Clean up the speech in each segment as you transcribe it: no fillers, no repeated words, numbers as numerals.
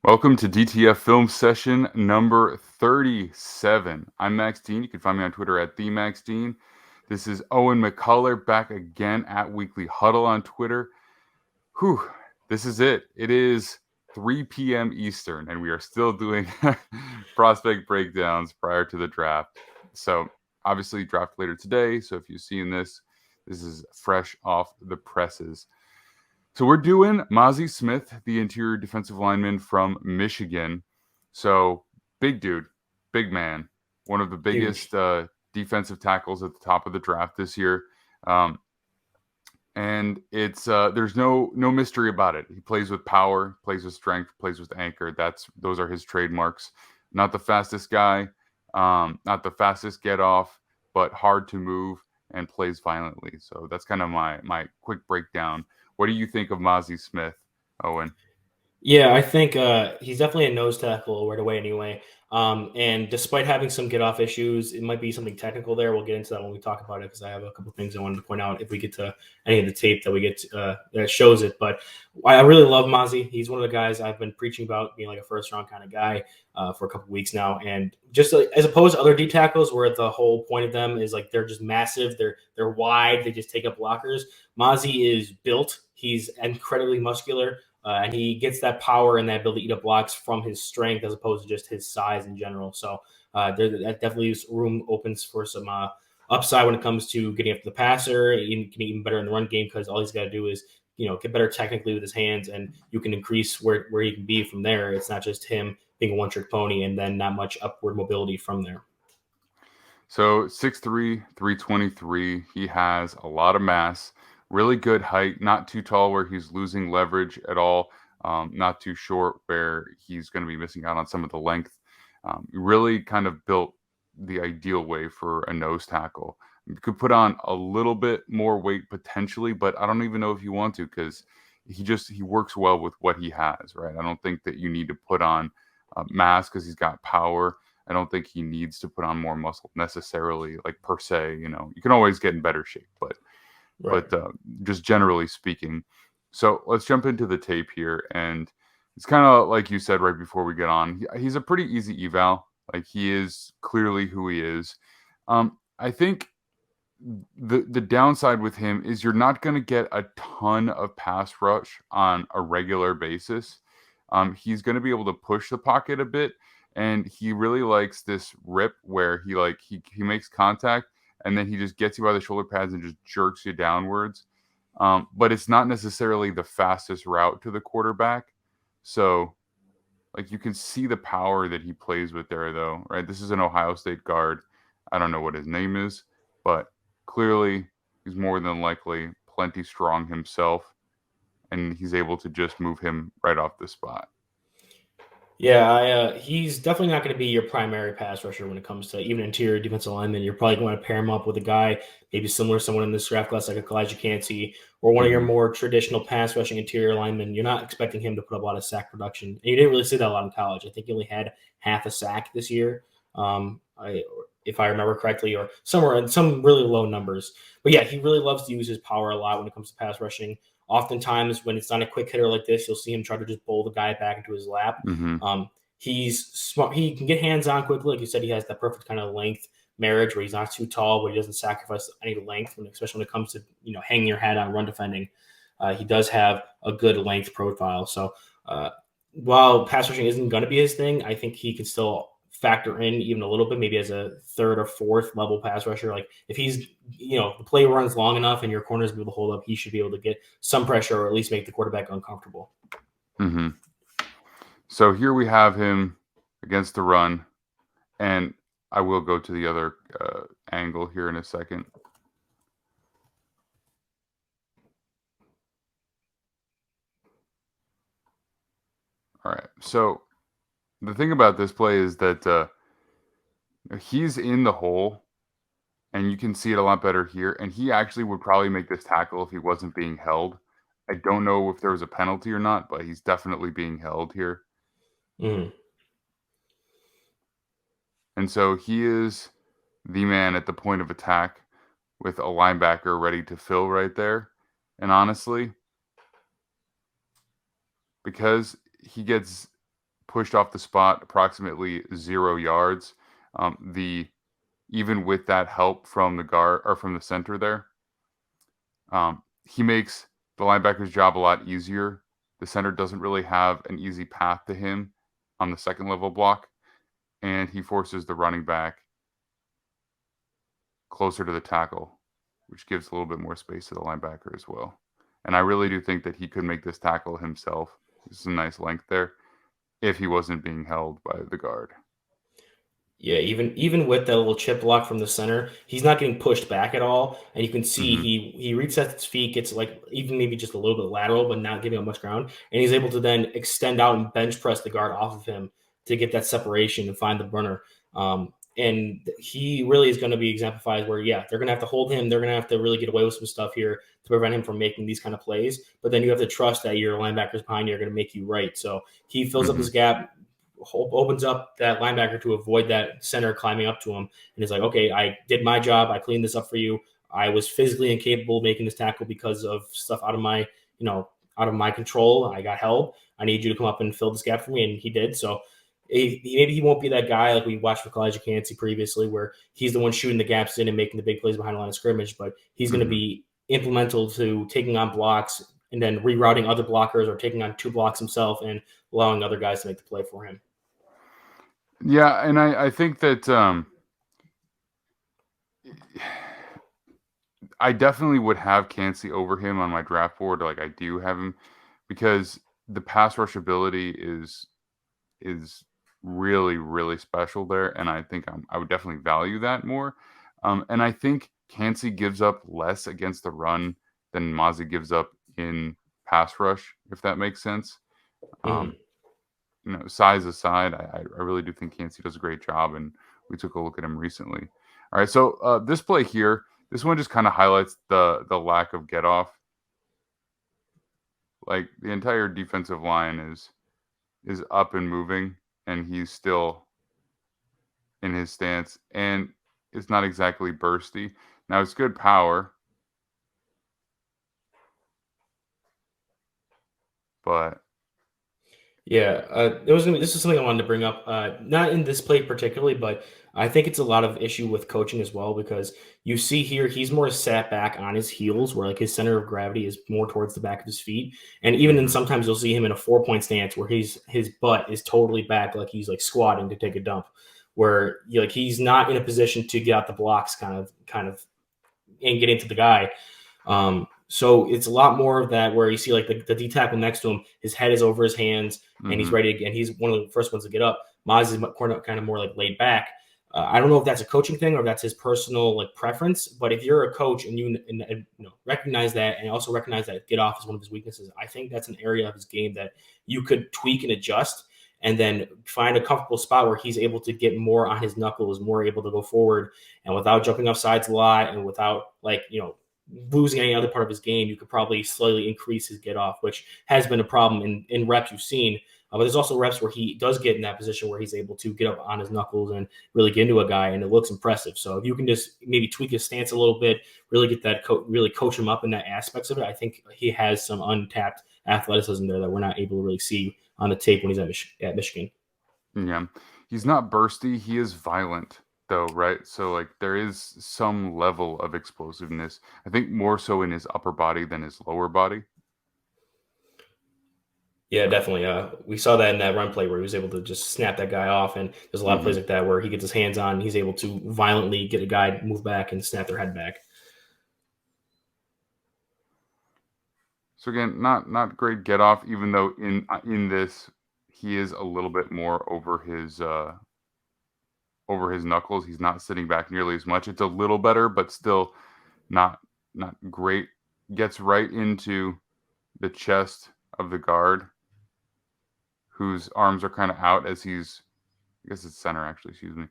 Welcome to DTF Film Session number 37. I'm Max Dean. You can find me on Twitter at TheMaxDean. This is Owen McCullor back again at Weekly Huddle on Twitter. Whew, this is it. It is 3 p.m. Eastern, and we are still doing prospect breakdowns prior to the draft. So, obviously, draft later today. So, if you've seen this, this is fresh off the presses. So we're doing Mazi Smith, the interior defensive lineman from Michigan. So big dude, big man, one of the biggest defensive tackles at the top of the draft this year. And it's there's no mystery about it. He plays with power, plays with strength, plays with anchor. Those are his trademarks. Not the fastest guy, not the fastest get off, but hard to move and plays violently. So that's kind of my quick breakdown. What do you think of Mazi Smith, Owen? Yeah, I think he's definitely a nose tackle right away anyway. And despite having some get off issues, it might be something technical there. We'll get into that when we talk about it because I have a couple of things I wanted to point out if we get to any of the tape that we get that shows it. But I really love Mazi. He's one of the guys I've been preaching about being like a first round kind of guy for a couple of weeks now. And just as opposed to other D tackles where the whole point of them is like they're just massive, they're wide, they just take up blockers. Mazi is built. He's incredibly muscular. And he gets that power and that ability to eat up blocks from his strength as opposed to just his size in general. So that definitely room opens for some upside when it comes to getting up to the passer. He can even better in the run game because all he's got to do is get better technically with his hands, and you can increase where he can be from there. It's not just him being a one-trick pony and then not much upward mobility from there. So 6'3", 323. He has a lot of mass, really good height, not too tall where he's losing leverage at all, not too short where he's going to be missing out on some of the length. Really kind of built the ideal way for a nose tackle. You could put on a little bit more weight potentially, but I don't even know if you want to because he works well with what he has, right? I don't think that you need to put on mass because he's got power. I don't think he needs to put on more muscle necessarily, like per se. You can always get in better shape, but Right. just generally speaking. So let's jump into the tape here, and it's kind of like you said right before we get on. He's a pretty easy eval. Like he is clearly who he is. I think the downside with him is you're not going to get a ton of pass rush on a regular basis. He's going to be able to push the pocket a bit, and he really likes this rip where he makes contact and then he just gets you by the shoulder pads and just jerks you downwards. But it's not necessarily the fastest route to the quarterback. So like you can see the power that he plays with there though, right? This is an Ohio State guard. I don't know what his name is, but clearly he's more than likely plenty strong himself, and he's able to just move him right off the spot. Yeah, he's definitely not going to be your primary pass rusher when it comes to even interior defensive lineman. You're probably going to pair him up with a guy maybe similar to someone in this draft class like a Elijah Cansey or one of your Mm-hmm. more traditional pass rushing interior linemen. You're not expecting him to put up a lot of sack production. And you didn't really see that a lot in college. I think he only had half a sack this year, if I remember correctly, or somewhere in some really low numbers. But yeah, he really loves to use his power a lot when it comes to pass rushing. Oftentimes, when it's not a quick hitter like this, you'll see him try to just bowl the guy back into his lap. Mm-hmm. He's smart. He can get hands on quickly. Like you said, he has that perfect kind of length marriage where he's not too tall, but he doesn't sacrifice any length, especially when it comes to hanging your hat on run defending. He does have a good length profile. So while pass rushing isn't going to be his thing, I think he can still factor in even a little bit, maybe as a third or fourth level pass rusher. Like if he's, the play runs long enough and your corners be able to hold up, he should be able to get some pressure or at least make the quarterback uncomfortable. Mm-hmm. So here we have him against the run, and I will go to the other angle here in a second. All right. So the thing about this play is that he's in the hole, and you can see it a lot better here. And he actually would probably make this tackle if he wasn't being held. I don't know if there was a penalty or not, but he's definitely being held here. Mm-hmm. And so he is the man at the point of attack with a linebacker ready to fill right there. And honestly, because he gets pushed off the spot approximately 0 yards. Even with that help from the guard or from the center there, he makes the linebacker's job a lot easier. The center doesn't really have an easy path to him on the second level block, and he forces the running back closer to the tackle, which gives a little bit more space to the linebacker as well. And I really do think that he could make this tackle himself. This is a nice length there if he wasn't being held by the guard. Yeah, even with that little chip block from the center, he's not getting pushed back at all, and you can see he resets his feet, gets like even maybe just a little bit lateral, but not giving up much ground, and he's able to then extend out and bench press the guard off of him to get that separation and find the burner. And he really is going to be exemplified where, yeah, they're going to have to hold him. They're going to have to really get away with some stuff here to prevent him from making these kind of plays. But then you have to trust that your linebackers behind you are going to make you right. So he fills up this gap, opens up that linebacker to avoid that center climbing up to him. And he's like, okay, I did my job. I cleaned this up for you. I was physically incapable of making this tackle because of stuff out of my, out of my control. I got help. I need you to come up and fill this gap for me. And he did. So maybe he won't be that guy like we watched with Elijah Cansey previously, where he's the one shooting the gaps in and making the big plays behind the line of scrimmage, but he's going to be implemental to taking on blocks and then rerouting other blockers or taking on 2 blocks himself and allowing other guys to make the play for him. Yeah, and I think that I definitely would have Cansey over him on my draft board. Like I do have him because the pass rush ability is really, really special there. And I think I would definitely value that more. And I think Cansey gives up less against the run than Mazi gives up in pass rush, if that makes sense. Size aside, I really do think Cansey does a great job, and we took a look at him recently. All right, so this play here, this one just kind of highlights the lack of get off. Like the entire defensive line is up and moving, and he's still in his stance, and it's not exactly bursty. Now it's good power, but yeah, this is something I wanted to bring up. Not in this play particularly, but I think it's a lot of issue with coaching as well, because you see here he's more sat back on his heels, where like his center of gravity is more towards the back of his feet, and even then sometimes you'll see him in a 4-point stance where his butt is totally back, like he's like squatting to take a dump, where he's not in a position to get out the blocks, kind of, and get into the guy. So it's a lot more of that where you see like the D tackle next to him, his head is over his hands and he's ready to, and he's one of the first ones to get up. Maz is kind of more like laid back. I don't know if that's a coaching thing or if that's his personal like preference, but if you're a coach and you recognize that and also recognize that get off is one of his weaknesses, I think that's an area of his game that you could tweak and adjust and then find a comfortable spot where he's able to get more on his knuckles, more able to go forward, and without jumping off sides a lot and without losing any other part of his game, you could probably slightly increase his get off, which has been a problem in reps you've seen. But there's also reps where he does get in that position where he's able to get up on his knuckles and really get into a guy, and it looks impressive. So if you can just maybe tweak his stance a little bit, really get that really coach him up in that aspects of it, I think he has some untapped athleticism there that we're not able to really see on the tape when he's at Michigan. Yeah, he's not bursty. He is violent, though, right? So like there is some level of explosiveness. I think more so in his upper body than his lower body. Yeah, definitely. We saw that in that run play where he was able to just snap that guy off, and there's a lot of plays like that where he gets his hands on, and he's able to violently get a guy move back and snap their head back. So again, not great get off, even though in this he is a little bit more over his knuckles. He's not sitting back nearly as much. It's a little better, but still not great. Gets right into the chest of the guard, whose arms are kind of out as he's, I guess it's center actually, excuse me,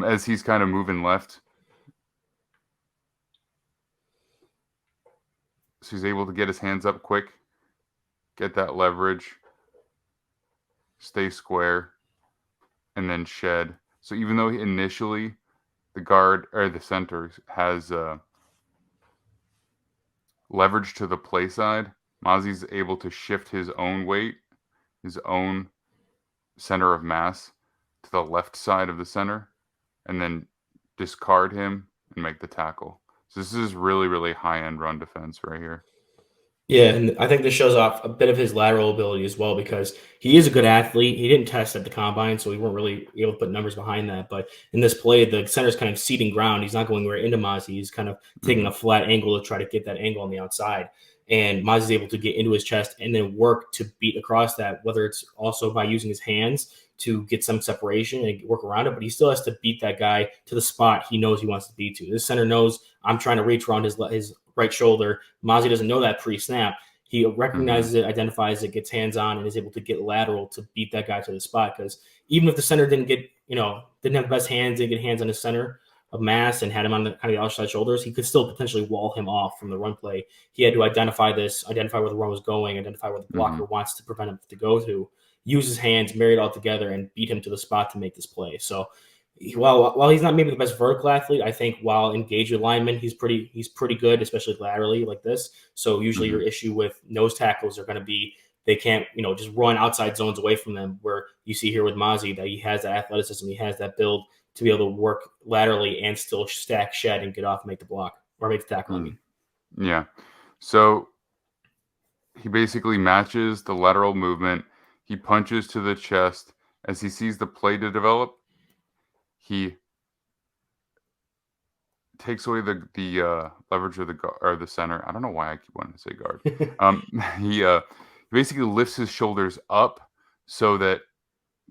as he's kind of moving left. So he's able to get his hands up quick, get that leverage, stay square, and then shed. So even though initially the guard or the center has leverage to the play side, Mazi's able to shift his own weight, his own center of mass to the left side of the center and then discard him and make the tackle. So this is really, really high-end run defense right here. Yeah, and I think this shows off a bit of his lateral ability as well because he is a good athlete. He didn't test at the combine, so we weren't really able to put numbers behind that. But in this play, the center's kind of ceding ground. He's not going right into Mazi. He's kind of taking a flat angle to try to get that angle on the outside. And Mazi's able to get into his chest and then work to beat across that, whether it's also by using his hands to get some separation and work around it. But he still has to beat that guy to the spot he knows he wants to be to. This center knows I'm trying to reach around his right shoulder. Mazi doesn't know that pre-snap. He recognizes it, identifies it, gets hands on, and is able to get lateral to beat that guy to the spot. Because even if the center didn't have the best hands, didn't get hands on his center of mass and had him on the kind of the outside shoulders, he could still potentially wall him off from the run play. He had to identify where the run was going, identify where the blocker wants to prevent him to go to, use his hands, marry it all together, and beat him to the spot to make this play. So while he's not maybe the best vertical athlete, I think while engaged with linemen, he's pretty good, especially laterally like this. So usually your issue with nose tackles are going to be they can't just run outside zones away from them. Where you see here with Mazi that he has that athleticism, he has that build to be able to work laterally and still stack shed and get off and make the block or make the tackle. I mean, yeah. So he basically matches the lateral movement. He punches to the chest as he sees the play to develop. He takes away the leverage of the center. I don't know why I keep wanting to say guard. He basically lifts his shoulders up so that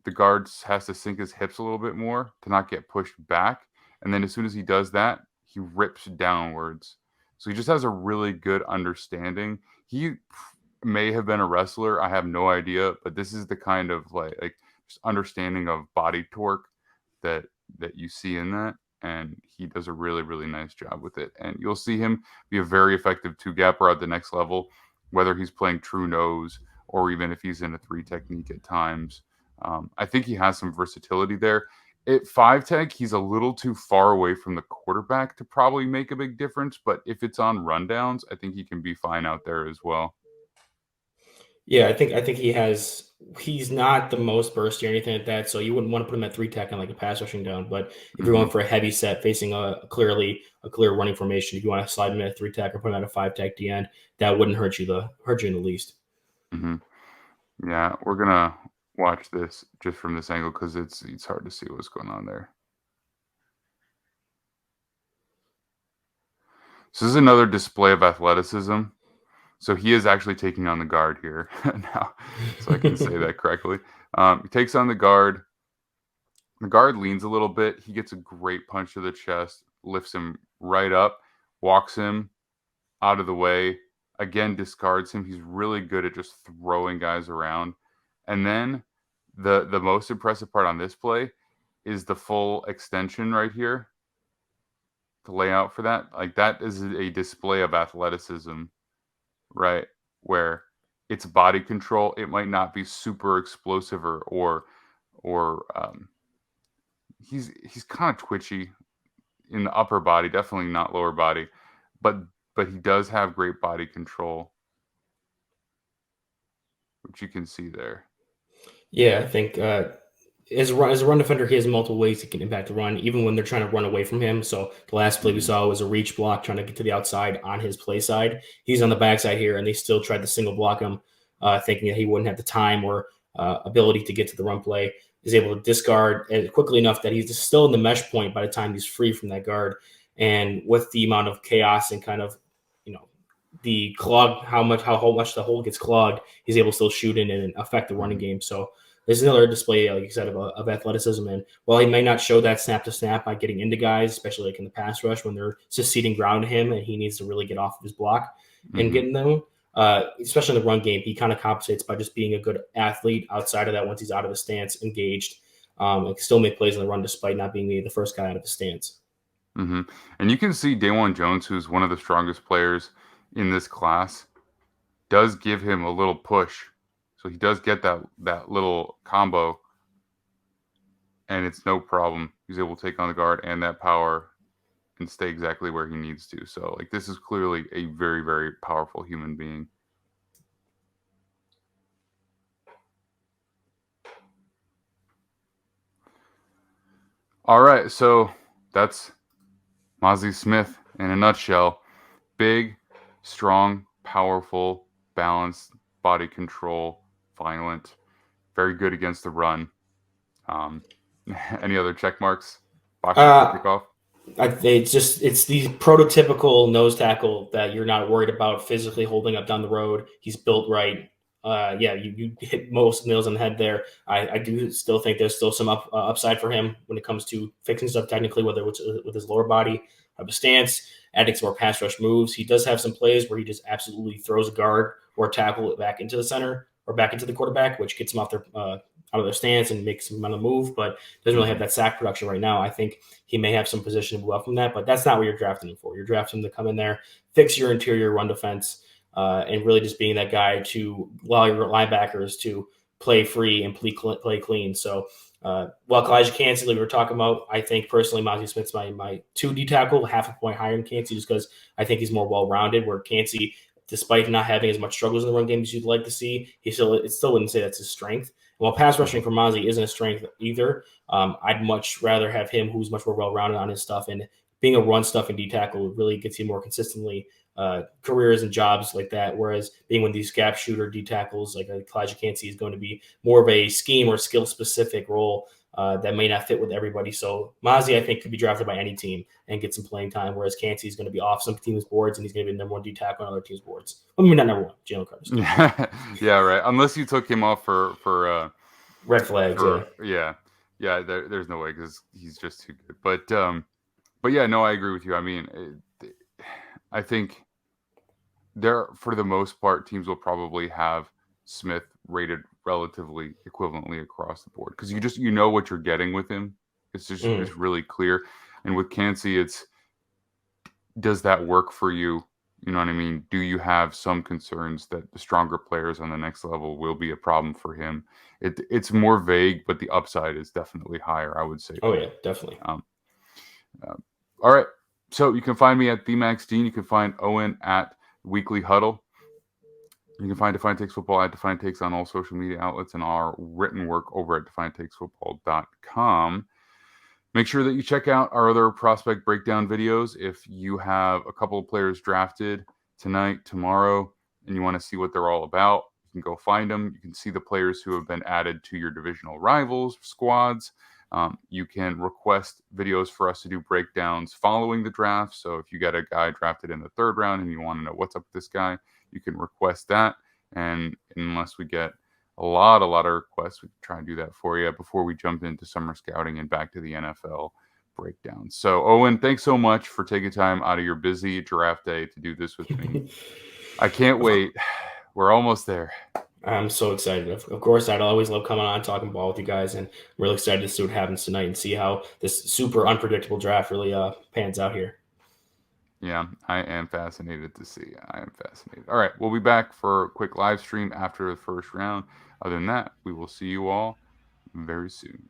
the guard has to sink his hips a little bit more to not get pushed back. And then as soon as he does that, he rips downwards. So he just has a really good understanding. He may have been a wrestler. I have no idea, but this is the kind of like just understanding of body torque that you see in that. And he does a really, really nice job with it. And you'll see him be a very effective two-gapper at the next level, whether he's playing true nose or even if he's in a 3 technique at times. I think he has some versatility there. At 5 tech, he's a little too far away from the quarterback to probably make a big difference. But if it's on rundowns, I think he can be fine out there as well. Yeah, I think he's not the most bursty or anything like that, so you wouldn't want to put him at 3 tech on like a pass rushing down. But if you're going for a heavy set facing a clear running formation, if you want to slide him at a 3 tech or put him at a 5 tech DN, that wouldn't hurt you in the least. Yeah, we're gonna watch this just from this angle because it's hard to see what's going on there. So this is another display of athleticism. So he is actually taking on the guard here now, so I can say that correctly. He takes on the guard. The guard leans a little bit. He gets a great punch to the chest, lifts him right up, walks him out of the way, again discards him. He's really good at just throwing guys around. And then the most impressive part on this play is the full extension right here. The layout for that, like that is a display of athleticism. Right, where it's body control. It might not be super explosive or he's kind of twitchy in the upper body, definitely not lower body, but he does have great body control, which you can see there. Yeah, I think as a run defender, he has multiple ways he can impact the run, even when they're trying to run away from him. So the last play we saw was a reach block trying to get to the outside on his play side. He's on the backside here, and they still tried to single block him, thinking that he wouldn't have the time or ability to get to the run play. He's able to discard quickly enough that he's still in the mesh point by the time he's free from that guard. And with the amount of chaos and kind of, the clog, how much the hole gets clogged, he's able to still shoot in and affect the running game. So there's another display, like you said, of athleticism. And while he may not show that snap to snap by getting into guys, especially like in the pass rush when they're just ceding ground to him and he needs to really get off of his block and getting them, especially in the run game, he kind of compensates by just being a good athlete outside of that. Once he's out of the stance, engaged, and can still make plays in the run despite not being the first guy out of the stance. And you can see Dawan Jones, who's one of the strongest players in this class, does give him a little push. So he does get that little combo, and it's no problem. He's able to take on the guard and that power and stay exactly where he needs to. So, like, this is clearly a very, very powerful human being. All right, so that's Mazi Smith in a nutshell. Big, strong, powerful, balanced, body control, violent, very good against the run. Um, any other check marks? Boxes to Uh, tick off? it's the prototypical nose tackle that you're not worried about physically holding up down the road. He's built right. Yeah, you hit most nails on the head there. I do still think there's still some upside for him when it comes to fixing stuff technically, whether it's with his lower body, of a stance, adding some more pass rush moves. He does have some plays where he just absolutely throws a guard or a tackle back into the center or back into the quarterback, which gets him out of their stance and makes him on the move, but doesn't really have that sack production right now. I think he may have some position to move up from that, but that's not what you're drafting him for. You're drafting him to come in there, fix your interior run defense, and really just being that guy to allow your linebackers to play free and play clean. So while Elijah Cansey, like we were talking about, I think personally Mazi Smith's my 2D tackle, half a point higher than Cansey, just because I think he's more well-rounded, where Cansey, despite not having as much struggles in the run game as you'd like to see, it still wouldn't say that's his strength. While pass rushing for Mazi isn't a strength either, I'd much rather have him who's much more well-rounded on his stuff, and being a run stuff and D tackle really gets you more consistently careers and jobs like that. Whereas being one of these gap shooter D tackles like Elijah Cansey is going to be more of a scheme or skill specific role that may not fit with everybody. So Mazi, I think, could be drafted by any team and get some playing time, whereas Cansey is going to be off some teams' boards and he's going to be the number one D tackle on other teams' boards. I mean, not number one, Jalen Carter's. Yeah, right. Unless you took him off Red flags, there's no way because he's just too good. But yeah, no, I agree with you. I mean, I think there, for the most part, teams will probably have Smith rated relatively equivalently across the board because you know what you're getting with him. It's really clear. And with Cansey, it's, does that work for you? You know what I mean? Do you have some concerns that the stronger players on the next level will be a problem for him? It's more vague, but the upside is definitely higher, I would say. Oh yeah, definitely. All right. So you can find me at TheMaxDean. You can find Owen at Weekly Huddle. You can find Defiant Takes Football at Defiant Takes on all social media outlets and our written work over at DefiantTakesFootball.com. Make sure that you check out our other prospect breakdown videos. If you have a couple of players drafted tonight, tomorrow, and you want to see what they're all about, you can go find them. You can see the players who have been added to your divisional rivals, squads. You can request videos for us to do breakdowns following the draft. So if you got a guy drafted in the 3rd round and you want to know what's up with this guy, you can request that. And unless we get a lot of requests, we can try and do that for you before we jump into summer scouting and back to the NFL breakdown. So Owen, thanks so much for taking time out of your busy draft day to do this with me. I can't wait. We're almost there. I'm so excited. Of course, I'd always love coming on talking ball with you guys, and I'm really excited to see what happens tonight and see how this super unpredictable draft really pans out here. Yeah, I am fascinated to see. I am fascinated. All right, we'll be back for a quick live stream after the first round. Other than that, we will see you all very soon.